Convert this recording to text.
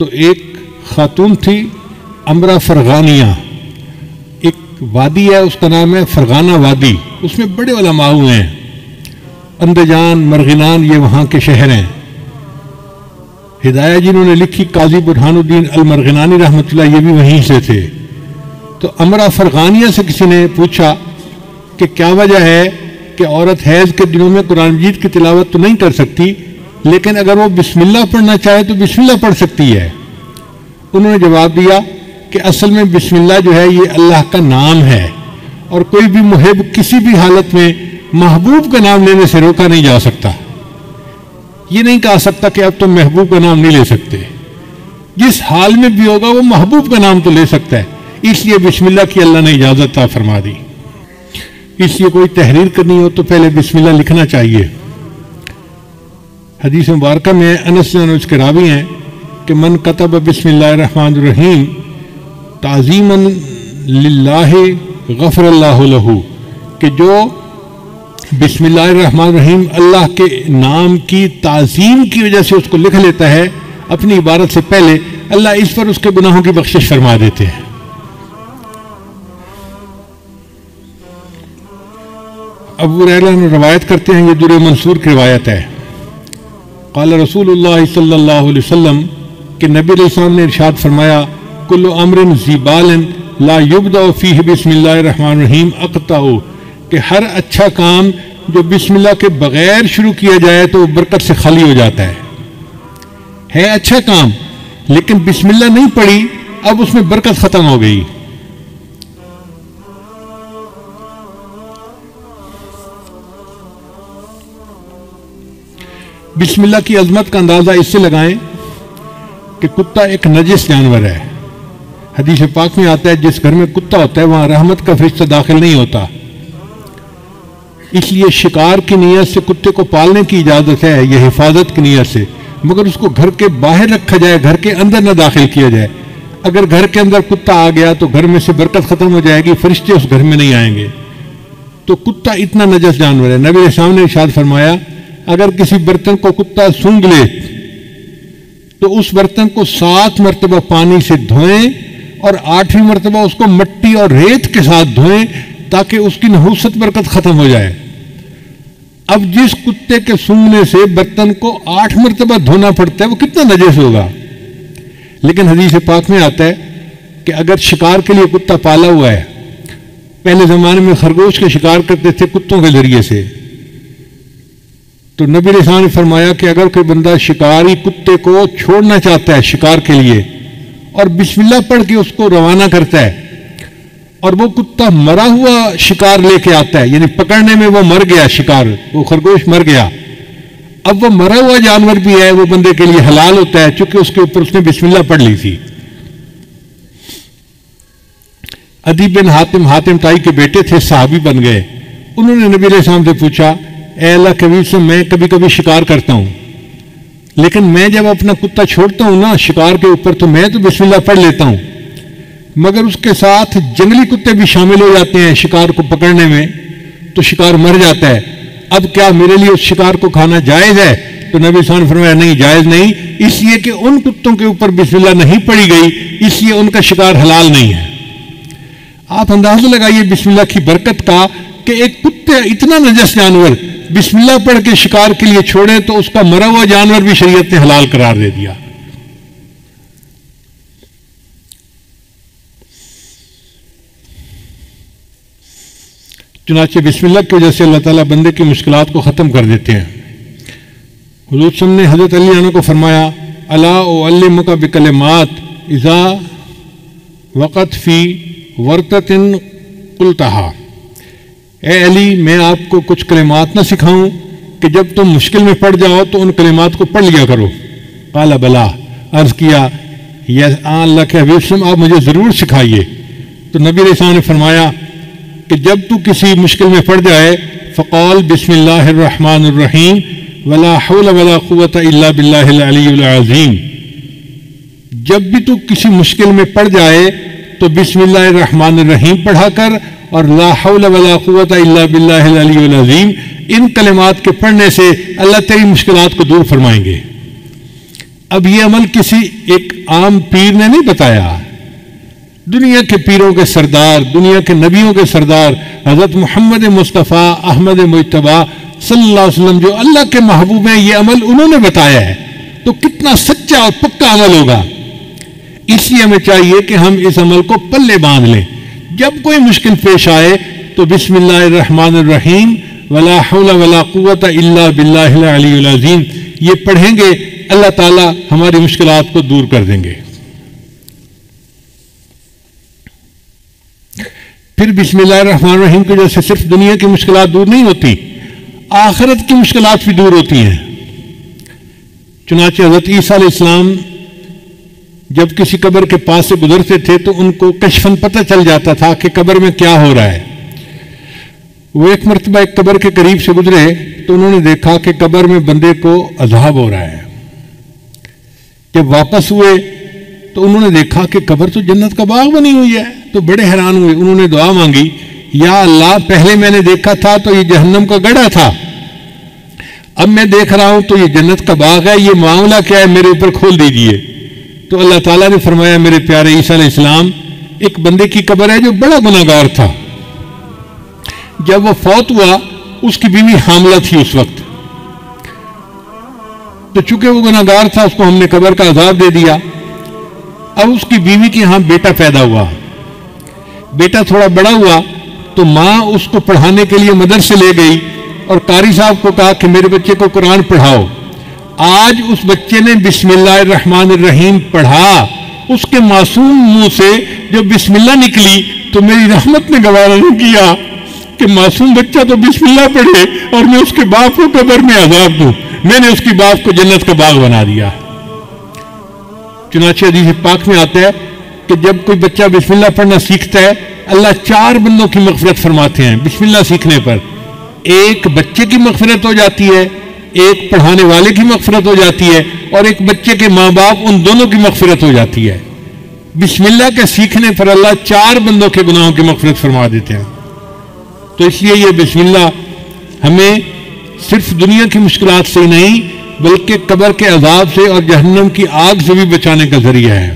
تو ایک خاتون تھی امرا فرغانیہ، ایک وادی ہے اس کا نام ہے فرغانہ وادی، اس میں بڑے علماء ہوئے ہیں، اندجان مرغینان یہ وہاں کے شہر ہیں۔ ہدایہ جنہوں نے لکھی قاضی برہان الدین المرغینانی رحمۃ اللہ، یہ بھی وہیں سے تھے۔ تو امرا فرغانیہ سے کسی نے پوچھا کہ کیا وجہ ہے کہ عورت حیض کے دنوں میں قرآن مجید کی تلاوت تو نہیں کر سکتی، لیکن اگر وہ بسم اللہ پڑھنا چاہے تو بسم اللہ پڑھ سکتی ہے؟ انہوں نے جواب دیا کہ اصل میں بسم اللہ جو ہے یہ اللہ کا نام ہے، اور کوئی بھی محب کسی بھی حالت میں محبوب کا نام لینے سے روکا نہیں جا سکتا۔ یہ نہیں کہا سکتا کہ اب تم محبوب کا نام نہیں لے سکتے، جس حال میں بھی ہوگا وہ محبوب کا نام تو لے سکتا ہے، اس لیے بسم اللہ کی اللہ نے اجازت عطا فرما دی۔ اس لیے کوئی تحریر کرنی ہو تو پہلے بسم اللہ لکھنا چاہیے۔ حدیث مبارکہ میں انس اس کے راوی ہیں کہ من کتب بسم اللہ الرحمن الرحیم تعظیما للہ غفر اللہ لہ، کہ جو بسم اللہ الرحمن الرحیم اللہ کے نام کی تعظیم کی وجہ سے اس کو لکھ لیتا ہے اپنی عبادت سے پہلے، اللہ اس پر اس کے گناہوں کی بخشش فرما دیتے ہیں۔ ابو ہریرہ نے روایت کرتے ہیں، یہ در منصور کی روایت ہے، قال رسول اللہ صلی اللہ علیہ وسلم کہ نبی علیہ السلام نے ارشاد فرمایا کل امر ذی بال لا یبدأ فیہ بسم اللہ الرحمن الرحیم اقطع، کہ ہر اچھا کام جو بسم اللہ کے بغیر شروع کیا جائے تو وہ برکت سے خالی ہو جاتا ہے اچھا کام لیکن بسم اللہ نہیں پڑھی، اب اس میں برکت ختم ہو گئی۔ بسم اللہ کی عظمت کا اندازہ اس سے لگائیں کہ کتا ایک نجس جانور ہے۔ حدیث پاک میں آتا ہے جس گھر میں کتا ہوتا ہے وہاں رحمت کا فرشتہ داخل نہیں ہوتا، اس لیے شکار کی نیت سے کتے کو پالنے کی اجازت ہے، یہ حفاظت کی نیت سے، مگر اس کو گھر کے باہر رکھا جائے، گھر کے اندر نہ داخل کیا جائے۔ اگر گھر کے اندر کتا آ گیا تو گھر میں سے برکت ختم ہو جائے گی، فرشتے اس گھر میں نہیں آئیں گے۔ تو کتا اتنا نجس جانور ہے۔ نبی علیہ السلام نے ارشاد فرمایا اگر کسی برتن کو کتا سونگھ لے تو اس برتن کو 7 مرتبہ پانی سے دھوئیں اور 8ویں مرتبہ اس کو مٹی اور ریت کے ساتھ دھوئیں تاکہ اس کی نحوست برکت ختم ہو جائے۔ اب جس کتے کے سونگھنے سے برتن کو 8 مرتبہ دھونا پڑتا ہے وہ کتنا نجس ہوگا۔ لیکن حدیث پاک میں آتا ہے کہ اگر شکار کے لیے کتا پالا ہوا ہے، پہلے زمانے میں خرگوش کے شکار کرتے تھے کتوں کے ذریعے سے، تو نبی علیہ السلام نے فرمایا کہ اگر کوئی بندہ شکاری کتے کو چھوڑنا چاہتا ہے شکار کے لیے اور بسم اللہ پڑھ کے اس کو روانہ کرتا ہے اور وہ کتا مرا ہوا شکار لے کے آتا ہے، یعنی پکڑنے میں وہ مر گیا، شکار وہ خرگوش مر گیا، اب وہ مرا ہوا جانور بھی ہے، وہ بندے کے لیے حلال ہوتا ہے چونکہ اس کے اوپر اس نے بسم اللہ پڑھ لی تھی۔ عدی بن حاتم تائی کے بیٹے تھے، صحابی بن گئے، انہوں نے نبی علیہ السلام سے پوچھا اے اللہ کے حبیب سے میں کبھی کبھی شکار کرتا ہوں لیکن میں جب اپنا کتا چھوڑتا ہوں نا شکار کے اوپر تو میں تو بسم اللہ پڑھ لیتا ہوں، مگر اس کے ساتھ جنگلی کتے بھی شامل ہو جاتے ہیں شکار کو پکڑنے میں تو شکار مر جاتا ہے، اب کیا میرے لیے اس شکار کو کھانا جائز ہے؟ تو نبی صلی اللہ علیہ وسلم نے فرمایا نہیں، جائز نہیں، اس لیے کہ ان کتوں کے اوپر بسم اللہ نہیں پڑھی گئی، اس لیے ان کا شکار حلال نہیں ہے۔ آپ اندازہ لگائیے بسم اللہ کی برکت کا کہ ایک کتے اتنا نجس جانور بسم اللہ پڑھ کے شکار کے لیے چھوڑے تو اس کا مرا ہوا جانور بھی شریعت نے حلال قرار دے دیا۔ چنانچہ بسم اللہ کی وجہ سے اللہ تعالیٰ بندے کی مشکلات کو ختم کر دیتے ہیں۔ حضور صلی اللہ علیہ وسلم نے حضرت علی عنہ کو فرمایا الا اعلمک بکلمات اذا وقت فی ورطۃ قلتھا، اے علی میں آپ کو کچھ کلمات نہ سکھاؤں کہ جب تم مشکل میں پڑ جاؤ تو ان کلمات کو پڑھ لیا کرو؟ قال بلا، عرض کیا یا اللہ کے حبیب صلی آپ مجھے ضرور سکھائیے۔ تو نبی علیہ السلام نے فرمایا کہ جب تو کسی مشکل میں پڑ جائے فقال بسم اللہ الرحمن الرحیم ولا حول ولا قوت الا باللہ العلی العظیم، جب بھی تو کسی مشکل میں پڑ جائے تو بسم اللہ الرحمن الرحیم پڑھا کر اور لا حول ولا قوت الا باللہ العلی العظیم، ان کلمات کے پڑھنے سے اللہ تیری مشکلات کو دور فرمائیں گے۔ اب یہ عمل کسی ایک عام پیر نے نہیں بتایا، دنیا کے پیروں کے سردار، دنیا کے نبیوں کے سردار حضرت محمد مصطفیٰ احمد مجتبیٰ صلی اللہ علیہ وسلم جو اللہ کے محبوب ہیں، یہ عمل انہوں نے بتایا ہے، تو کتنا سچا اور پکا عمل ہوگا۔ اس لیے ہمیں چاہیے کہ ہم اس عمل کو پلے باندھ لیں۔ جب کوئی مشکل پیش آئے تو بسم اللہ الرحمن الرحیم ولا حول ولا قوت الا باللہ العلی العظیم یہ پڑھیں گے، اللہ تعالی ہماری مشکلات کو دور کر دیں گے۔ پھر بسم اللہ الرحمن الرحیم کی وجہ سے صرف دنیا کی مشکلات دور نہیں ہوتی، آخرت کی مشکلات بھی دور ہوتی ہیں۔ چنانچہ حضرت عیسیٰ علیہ السلام جب کسی قبر کے پاس سے گزرتے تھے تو ان کو کشفاً پتہ چل جاتا تھا کہ قبر میں کیا ہو رہا ہے۔ وہ ایک مرتبہ ایک قبر کے قریب سے گزرے تو انہوں نے دیکھا کہ قبر میں بندے کو عذاب ہو رہا ہے۔ جب واپس ہوئے تو انہوں نے دیکھا کہ قبر تو جنت کا باغ بنی ہوئی ہے، تو بڑے حیران ہوئے۔ انہوں نے دعا مانگی، یا اللہ پہلے میں نے دیکھا تھا تو یہ جہنم کا گڑھا تھا، اب میں دیکھ رہا ہوں تو یہ جنت کا باغ ہے، یہ معاملہ کیا ہے میرے اوپر کھول دیجئے۔ تو اللہ تعالیٰ نے فرمایا، میرے پیارے عیسیٰ علیہ السلام ایک بندے کی قبر ہے جو بڑا گناہ گار تھا، جب وہ فوت ہوا اس کی بیوی حاملہ تھی اس وقت، تو چونکہ وہ گناہ گار تھا اس کو ہم نے قبر کا عذاب دے دیا۔ اب اس کی بیوی کے ہاں بیٹا پیدا ہوا، بیٹا تھوڑا بڑا ہوا تو ماں اس کو پڑھانے کے لیے مدرسے لے گئی اور قاری صاحب کو کہا کہ میرے بچے کو قرآن پڑھاؤ۔ آج اس بچے نے بسم اللہ الرحمن الرحیم پڑھا، اس کے معصوم منہ سے جو بسم اللہ نکلی تو میری رحمت نے گوارا نہیں کیا کہ معصوم بچہ تو بسم اللہ پڑھے اور میں اس کے باپ کو قبر میں عذاب دوں، میں نے اس کی باپ کو جنت کا باغ بنا دیا۔ چنانچہ حدیث پاک میں آتا ہے کہ جب کوئی بچہ بسم اللہ پڑھنا سیکھتا ہے اللہ 4 بندوں کی مغفرت فرماتے ہیں بسم اللہ سیکھنے پر۔ ایک بچے کی مغفرت ہو جاتی ہے، ایک پڑھانے والے کی مغفرت ہو جاتی ہے، اور ایک بچے کے ماں باپ ان دونوں کی مغفرت ہو جاتی ہے۔ بسم اللہ کے سیکھنے پر اللہ 4 بندوں کے گناہوں کی مغفرت فرما دیتے ہیں۔ تو اس لیے یہ بسم اللہ ہمیں صرف دنیا کی مشکلات سے ہی نہیں بلکہ قبر کے عذاب سے اور جہنم کی آگ سے بھی بچانے کا ذریعہ ہے۔